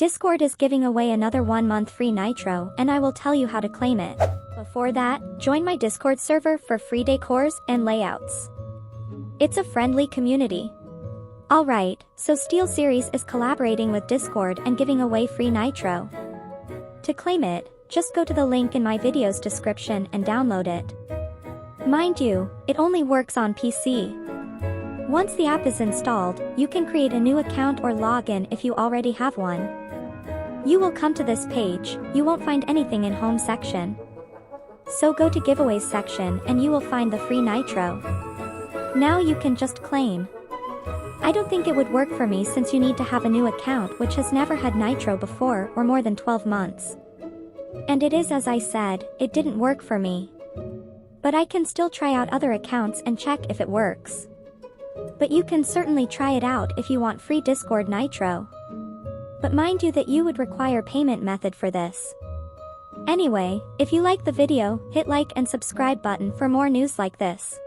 Discord is giving away another 1-month free Nitro, and I will tell you how to claim it. Before that, join my Discord server for free decors and layouts. It's a friendly community. Alright, so SteelSeries is collaborating with Discord and giving away free Nitro. To claim it, just go to the link in my video's description and download it. Mind you, it only works on PC. Once the app is installed, you can create a new account or login if you already have one. You will come to this page, you won't find anything in home section. So go to giveaways section and you will find the free Nitro. Now you can just claim. I don't think it would work for me since you need to have a new account which has never had Nitro before or more than 12 months. And it is as I said, it didn't work for me. But I can still try out other accounts and check if it works. But you can certainly try it out if you want free Discord Nitro. But mind you that you would require payment method for this. Anyway, if you like the video, hit like and subscribe button for more news like this.